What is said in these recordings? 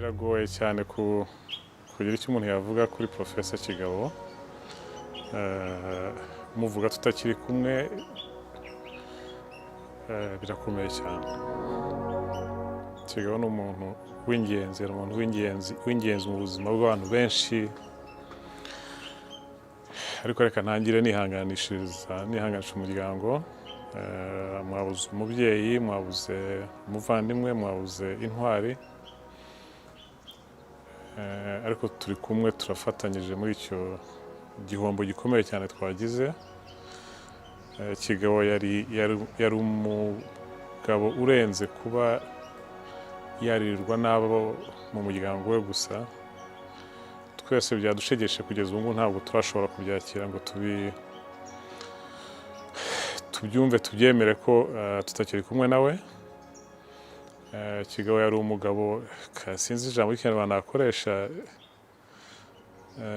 biragoye cyane kugira icyo umuntu yavuga kuri Professor Kigabo. Muvuga tutakiri kumwe birakomeye cyane. Kigabo ni umuntu w'ingenzi mu buzima bw'abantu benshi, ariko reka ntangire nihanganisha umuryango. Mwabuze umubyeyi, mwabuze umuvandimwe, mwabuze intwari, ariko turi kumwe turafatanyije muri icyo gihombo gikomeye cyane twagize. Kigabo yari umugabo urenze kuba yarirwa n'abo mu muryango we gusa. Twese byadushegeshe kugeza ubu ntabwo turashobora kubyakira ngo tubyumve tubyemere ko tutakiri kumwe nawe. Kigabo yari umugabo, sinzi ijambo ry'ikinyarwanda nakoresha,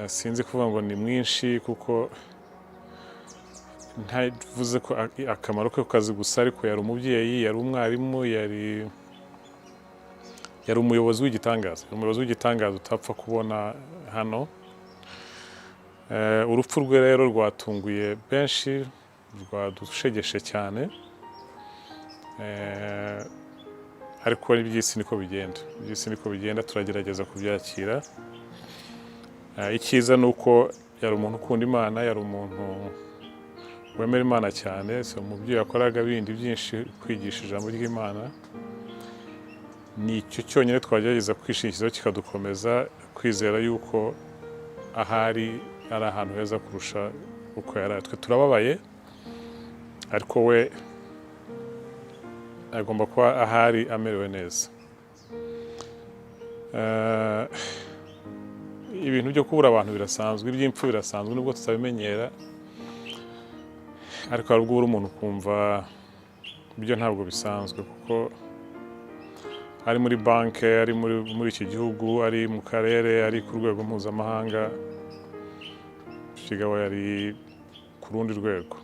sinzi kuvuga ngo ni mwinshi kuko ntavuze ko akamaro ke ku kazi gusa, ariko yari umubyeyi, yari umwarimu, yari umuyobozi w'igitangaza utapfa kubona hano. Urupfu rwe rero rwatunguye benshi, rwadushegeshe cyane, ariko iby'isi niko bigenda, turagerageza kubyakira. Icyiza ni uko yari umuntu ukunda Imana, yari umuntu wemera Imana cyane. Umubyeyi yakoraga bindi byinshi, kwigisha ijambo ry'Imana. Ni icyo cyonyine twagerageza kwishingikirizaho kikadukomeza kwizera yuko ahari ari ahantu heza kurusha uko yari ari. Twe turababaye, ariko we agomba kuba ahari amerewe neza. Ibintu byo kubura abantu birasanzwe, iby'impfu birasanzwe nubwo tutabimenyera, ariko hari ubwo uri umuntu ukumva ibyo ntabwo bisanzwe, kuko ari muri banki, ari muri iki gihugu, ari mu karere, ari ku rwego mpuzamahanga. Kigabo yari ku rundi rwego.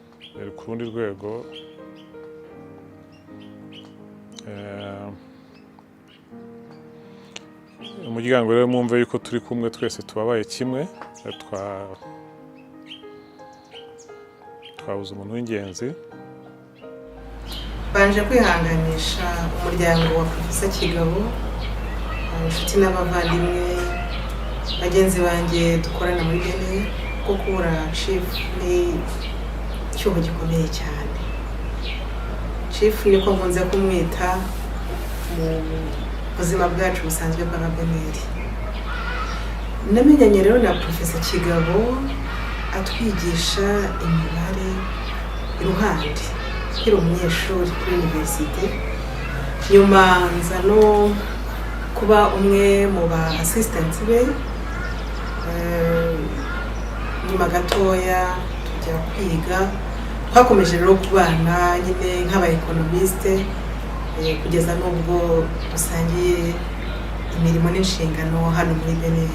Umuryango rero mwumve yuko turi kumwe, twese tubabaye kimwe. Twabuze umuntu w'ingenzi. Banje kwihanganisha umuryango wa Professor Kigabo, inshuti n'abavandimwe, bagenzi banjye dukorana muri Benin, ko kubura Chief ni icyuho gikomeye cyane. Chief niko nkunze kumwita mu buzima bwacu busanzwe bw'Ababeneri. Namenyanye rero na Professor Kigabo atwigisha imibare iruhande nkiri umunyeshuri kuri universite. Nyuma nza no kuba umwe mu ba assistants be. Nyuma gatoya tujya kwiga, twakomeje rero kubana nyine nk'aba-economiste kugeza n'ubwo dusangiye imirimo n'inshingano hano muri Benin.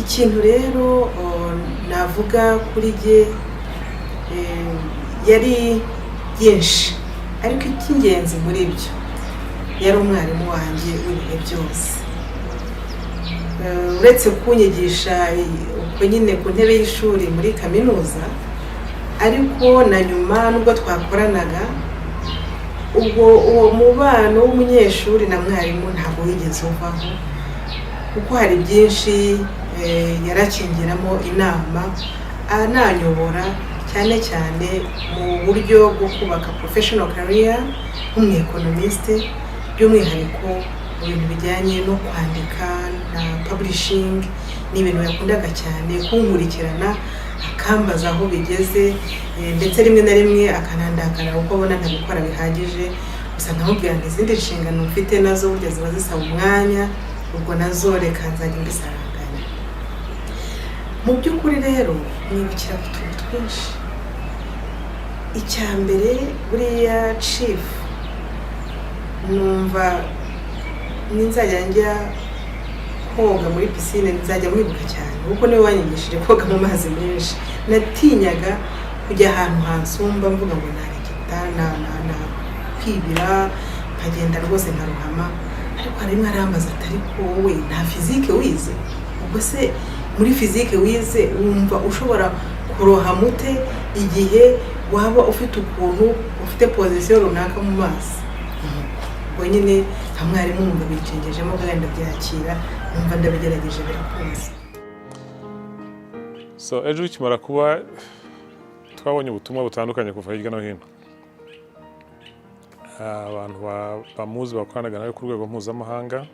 Ikintu rero navuga kuri jye yari byinshi, ariko icy'ingenzi muri byo yari umwarimu wanjye w'ibihe byose. Uretse kunyigisha uko nyine ku ntebe y'ishuri muri kaminuza, ariko na nyuma nubwo twakoranaga, ubwo uwo mubano w'umunyeshuri na mwarimu ntabwo wigeze uvaho, kuko hari byinshi yarakingiramo inama, ananyobora cyane cyane mu buryo bwo kubaka professional career nk'umu-economiste, by'umwihariko mu bintu bijyanye no kwandika na publishing. Ni ibintu yakundaga cyane kunkurikirana, akambaza aho bigeze, ndetse rimwe na rimwe akanandakara uko abona ntabikora bihagije. Gusa nkamubwira nti izindi nshingano mfite nazo burya ziba zisaba umwanya, ubwo nazo reka nzajya mbisaranganya. Mu by'ukuri rero mwibukira ku tuntu twinshi. Icya mbere, buriya Chief numva ninzajya njya koga muri pisine nzajya mwibuka cyane, kuko niwe wanyigishije koga mu mazi menshi. Natinyaga kujya ahantu hansumba mvuga ngo narekita na kwibira, nkagenda rwose nkaruhama, ariko harimo arambaza ati ariko wowe nta fizike wize, ubwo se muri fizike wize wumva ushobora kuroha mute igihe waba ufite ukuntu ufite pozisiyo runaka mu maso. Ubwo nyine nka mwarimu numva bicengejemo kandi ndabyakira, numva ndabigerageje birakunze. So ejo bikimara kuba twabonye ubutumwa butandukanye kuva hirya no hino, abantu bamuzi bakoranaga nawe ku rwego mpuzamahanga,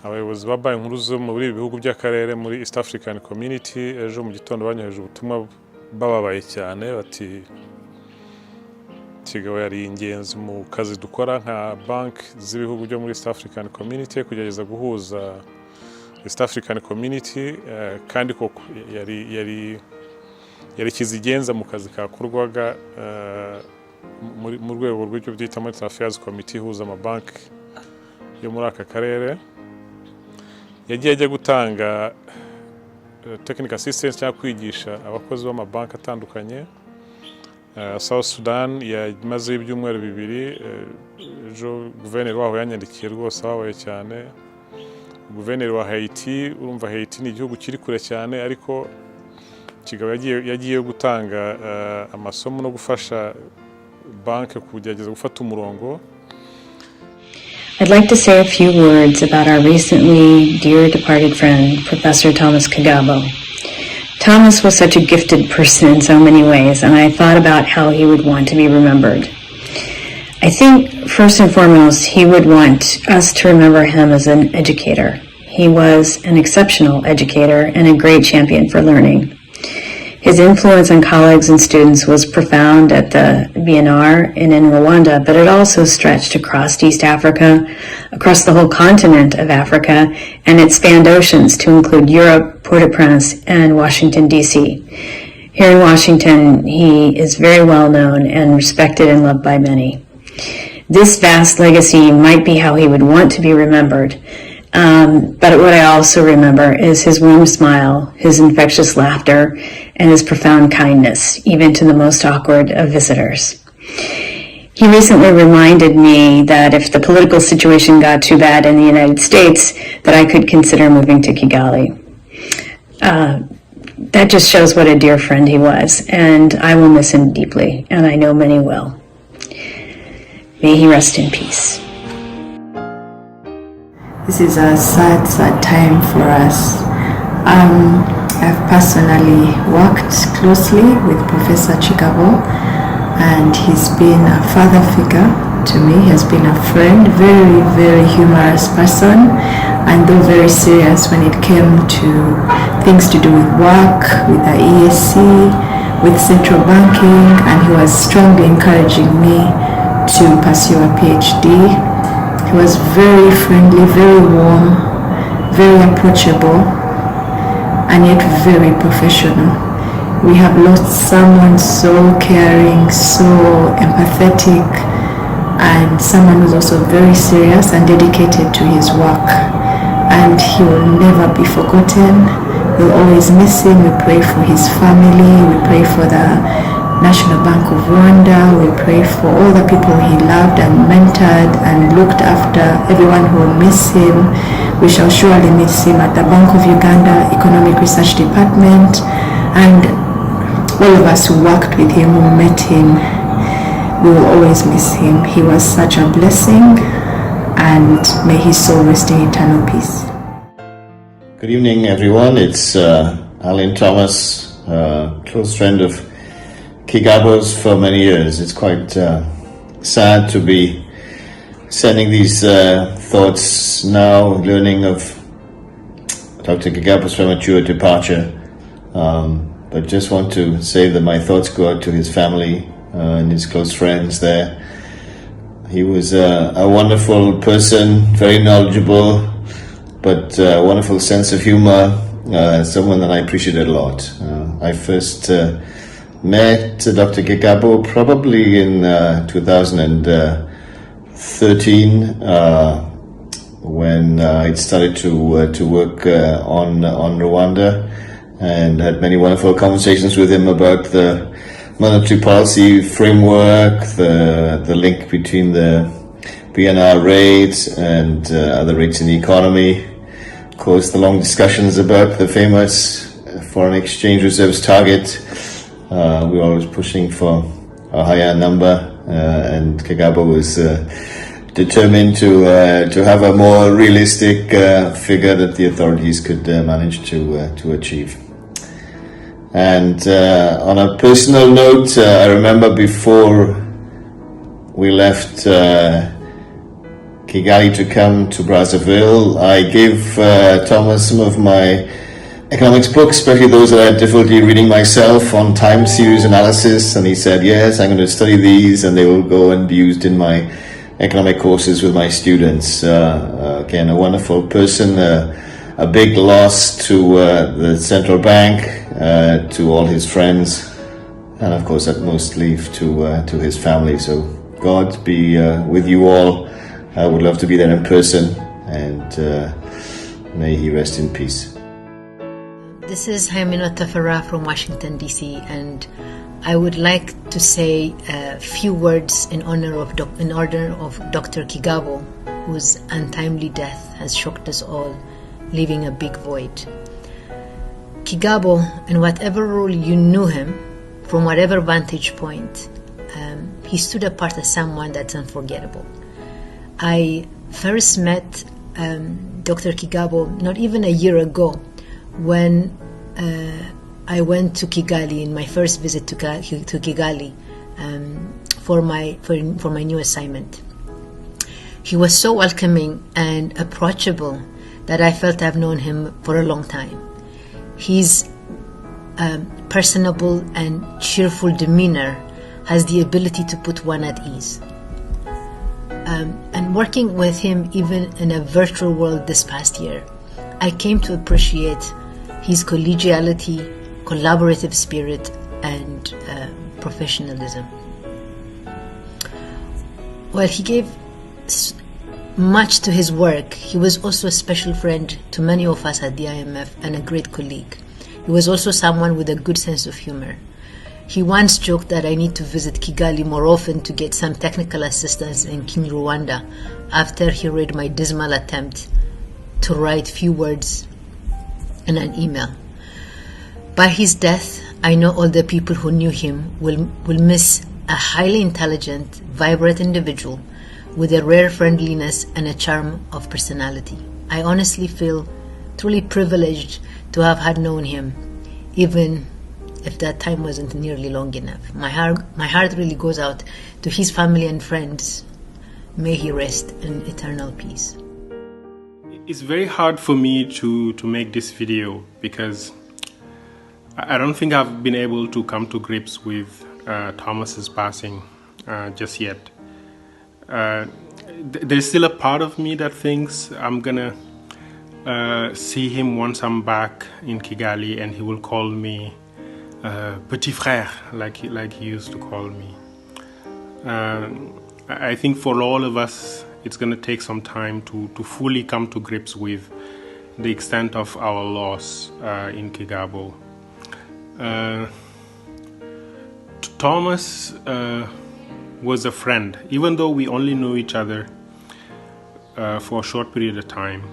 abayobozi ba banki nkuru zo muri bihugu by'akarere muri East African Community ejo mu gitondo banyoheje ubutumwa bababaye cyane bati Kigabo yari ingenzi mu kazi dukora nka banki z'ibihugu byo muri East African Community kugerageza guhuza East African Community, kandi koko yari kizigenza mu kazi kakorwaga mu rwego rw'icyo byita Monetary Affairs Committee ihuza amabanki yo muri aka karere. Yagiye ajya gutanga technical assistance cyangwa kwigisha abakozi b'amabanki atandukanye. South Sudan yamaze ibyumweru bibiri, ejo guverineri waho yanyandikiye rwose ababaye cyane. Guverineri wa Haiti, urumva Haiti ni igihugu kiri kure cyane, ariko Kigabo yagiye gutanga amasomo no gufasha banki kugerageza gufata umurongo. I'd like to say a few words about our recently dear departed friend, Professor Thomas Kigabo. Thomas was such a gifted person in so many ways, and I thought about how he would want to be remembered. I think, first and foremost, he would want us to remember him as an educator. He was an exceptional educator and a great champion for learning. His influence on colleagues and students was profound at the BNR and in Rwanda, but it also stretched across East Africa, across the whole continent of Africa, and it spanned oceans to include Europe, Port-au-Prince, and Washington, D.C. Here in Washington, he is very well known and respected and loved by many. This vast legacy might be how he would want to be remembered, but what I also remember is his warm smile, his infectious laughter, and his profound kindness, even to the most awkward of visitors. He recently reminded me that if the political situation got too bad in the United States, that I could consider moving to Kigali. That just shows what a dear friend he was, and I will miss him deeply, and I know many will. May he rest in peace. This is a sad, sad time for us. I've personally worked closely with Professor Kigabo, and he's been a father figure to me. He has been a friend, very, very humorous person, and though very serious when it came to things to do with work, with the ESC, with central banking, and he was strongly encouraging me to pursue a PhD. He was very friendly, very warm, very approachable, and yet very professional. We have lost someone so caring, so empathetic, and someone who's also very serious and dedicated to his work. And he will never be forgotten. We'll always miss him. We pray for his family. We pray for the National Bank of Rwanda. We pray for all the people he loved and mentored and looked after, everyone who will miss him. We shall surely miss him at the Bank of Uganda Economic Research Department, and all of us who worked with him, who met him, we will always miss him. He was such a blessing, and may his soul rest in eternal peace. Good evening, everyone. It's Alan Thomas, close friend of Kigabo's for many years. It's quite sad to be sending these thoughts now, learning of Dr. Kigabo's premature departure. But just want to say that my thoughts go out to his family and his close friends there. He was a wonderful person, very knowledgeable, but a wonderful sense of humor, someone that I appreciated a lot. I first met Dr. Kigabo probably in 2013 when I'd started to work on Rwanda, and had many wonderful conversations with him about the monetary policy framework, the link between the BNR rates and other rates in the economy. Of course, the long discussions about the famous foreign exchange reserves target. We're always pushing for a higher number, and Kigabo was determined to have a more realistic figure that the authorities could manage to achieve. And on a personal note, I remember before we left Kigali to come to Brazzaville, I gave Thomas some of my economics books, especially those that I had difficulty reading myself, on time series analysis, and he said, yes, I'm going to study these and they will go and be used in my economic courses with my students. Again, a wonderful person, a big loss to the central bank, to all his friends, and of course utmost leave to his family. So God be with you all. I would love to be there in person, and may he rest in peace. This is Haiminot Tafara from Washington, D.C., and I would like to say a few words in honor of Dr. Kigabo, whose untimely death has shocked us all, leaving a big void. Kigabo, in whatever role you knew him, from whatever vantage point, he stood apart as someone that's unforgettable. I first met Dr. Kigabo not even a year ago, when I went to Kigali in my first visit to Kigali for my new assignment. He was so welcoming and approachable that I felt I've known him for a long time. His personable and cheerful demeanor has the ability to put one at ease. And working with him even in a virtual world this past year, I came to appreciate his collegiality, collaborative spirit, and professionalism. While he gave much to his work, he was also a special friend to many of us at the IMF and a great colleague. He was also someone with a good sense of humor. He once joked that I need to visit Kigali more often to get some technical assistance in Kinyarwanda after he read my dismal attempt to write few words in an email. By his death, I know all the people who knew him will miss a highly intelligent, vibrant individual with a rare friendliness and a charm of personality. I honestly feel truly privileged to have had known him, even if that time wasn't nearly long enough. My heart really goes out to his family and friends. May he rest in eternal peace. It's very hard for me to make this video because I don't think I've been able to come to grips with Thomas's passing just yet. There's still a part of me that thinks I'm gonna see him once I'm back in Kigali, and he will call me petit frère, like he used to call me. I think for all of us, it's going to take some time to fully come to grips with the extent of our loss in Kigabo. Thomas was a friend, even though we only knew each other for a short period of time.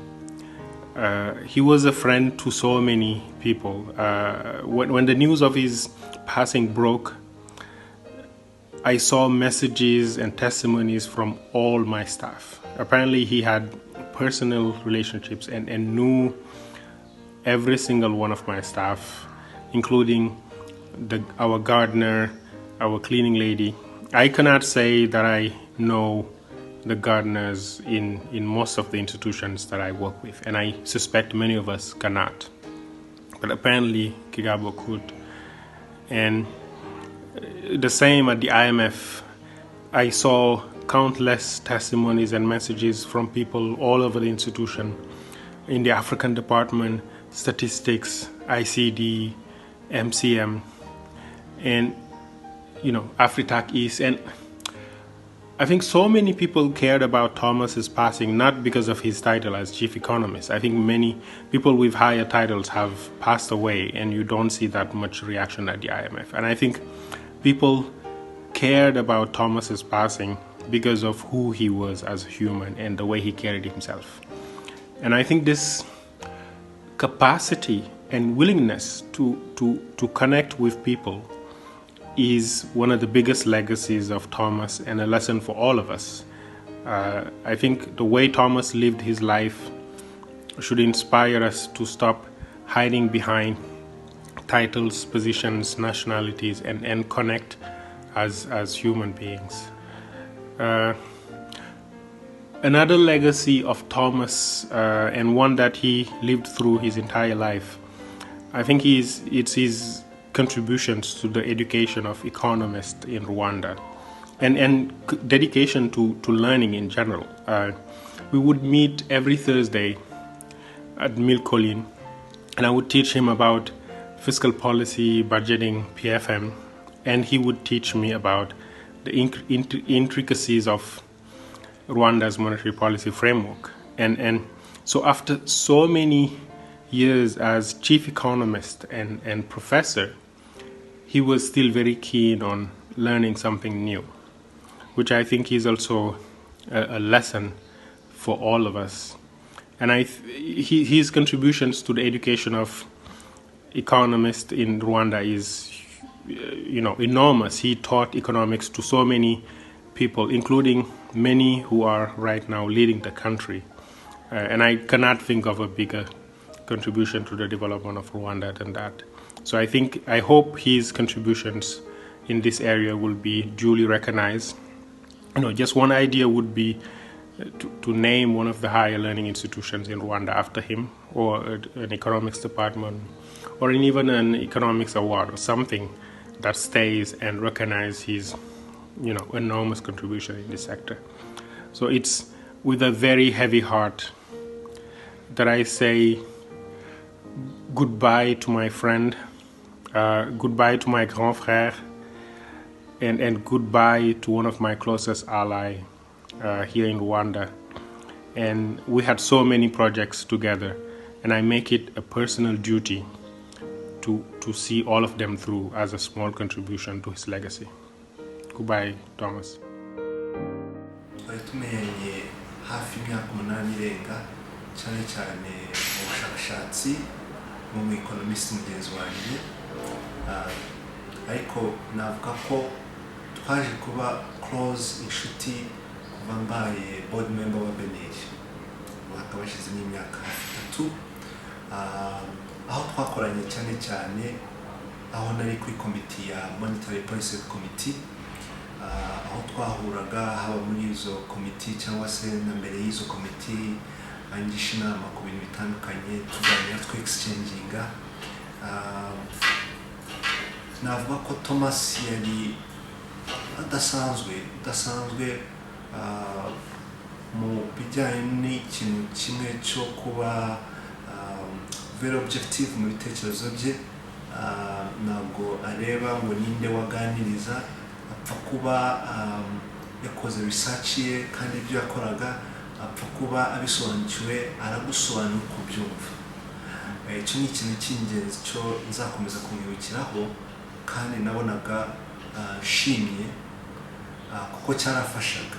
He was a friend to so many people. When the news of his passing broke, I saw messages and testimonies from all my staff. Apparently he had personal relationships and knew every single one of my staff, including our gardener, our cleaning lady. I cannot say that I know the gardeners in most of the institutions that I work with, and I suspect many of us cannot. But apparently Kigabo could. And the same at the IMF. I saw countless testimonies and messages from people all over the institution, in the African department, statistics, ICD, MCM, and Afritac East. And I think so many people cared about Thomas's passing, not because of his title as chief economist. I think many people with higher titles have passed away, and you don't see that much reaction at the IMF. And I think people cared about Thomas's passing because of who he was as a human and the way he carried himself. And I think this capacity and willingness to connect with people is one of the biggest legacies of Thomas and a lesson for all of us. I think the way Thomas lived his life should inspire us to stop hiding behind titles, positions, nationalities, and connect as human beings. Another legacy of Thomas, and one that he lived through his entire life, I think it's his contributions to the education of economists in Rwanda, and dedication to learning in general. We would meet every Thursday at Milcolin, and I would teach him about fiscal policy, budgeting, PFM, and he would teach me about the intricacies of Rwanda's monetary policy framework. And so after so many years as chief economist and professor, he was still very keen on learning something new, which I think is also a lesson for all of us. And his contributions to the education of economists in Rwanda is, enormous. He taught economics to so many people, including many who are right now leading the country. And I cannot think of a bigger contribution to the development of Rwanda than that. So I hope his contributions in this area will be duly recognized. Just one idea would be to name one of the higher learning institutions in Rwanda after him, or an economics department, or even an economics award or something that stays and recognizes his enormous contribution in this sector. So it's with a very heavy heart that I say goodbye to my friend, goodbye to my grand frère, and goodbye to one of my closest allies here in Rwanda. And we had so many projects together, and I make it a personal duty to see all of them through as a small contribution to his legacy. Goodbye, Thomas. Twari tumenyanye hafi imyaka 8 irenga, cyane cyane mu bushakashatsi mu economist mugenzi wanjye, ariko navuga ko twaje kuba close inshuti kuva mbaye board member wa Beneri, hakaba hashize n'imyaka 3, aho twakoranye cyane aho nari kuri committee ya monetary policy committee, aho twahuraga haba muri izo committee cyangwa se na mbere y'izo committee angisha inama ku bintu bitandukanye, tuganira exchanging. Navuga ko Thomas yari adasanzwe mu bijyanye n'ikintu kimwe cyo kuba very objective mu bitekerezo bye. Ntabwo areba ngo ninde waganiriza, apfa kuba yakoze research ye, kandi ibyo yakoraga apfa kuba abisobanukiwe, aragusobanura uko byumva. Icyo ni ikintu cy'ingenzi cyo nzakomeza kumwibukiraho, kandi nabonaga shimye kuko cyarafashaga.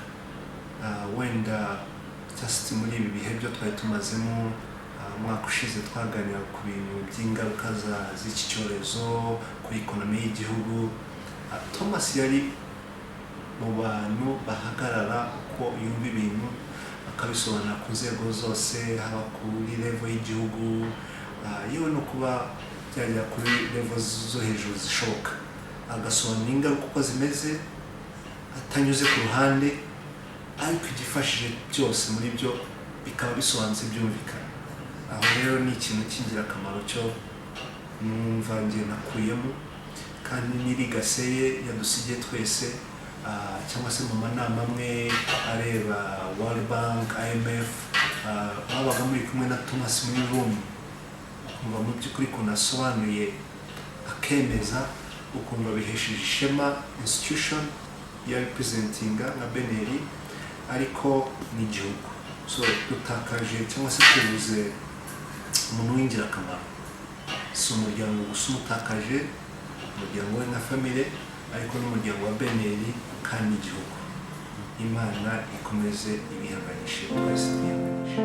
Wenda just muri ibi bihe byo twari tumazemo, umwaka ushize twaganira ku bintu by'ingaruka z'iki cyorezo kuri ekonomi y'igihugu. Thomas yari mu bantu bahagarara uko yumva ibintu, akabisobanura ku nzego zose, haba kuri level y'igihugu, yewe no kuba byajya kuri level zo hejuru zishoboka, agasobanura ingaruka uko zimeze atanyuze ku ruhande, ariko igifashije byose muri byo bikaba bisobanutse byumvikana. Aho rero ni ikintu cy'ingirakamaro cyo numva ngiye nakuyemo, kandi n'irigaseye yadusigiye twese, cyangwa se mu manama amwe areba World Bank, IMF, babaga muri kumwe na Thomas muri room, kumva mu by'ukuri ko nasobanuye akemeza, ukumva bihesheje ishema institution ya representinga nka Beneri, ariko n'igihugu. So dutakaje cyangwa se tubuze umuntu w'ingirakamaro, si umuryango gusa umutakaje, umuryango we nka family, ariko n'umuryango wa Beneri kandi n'igihugu. imana ikomeze ibihanganishe twese twihanganishe.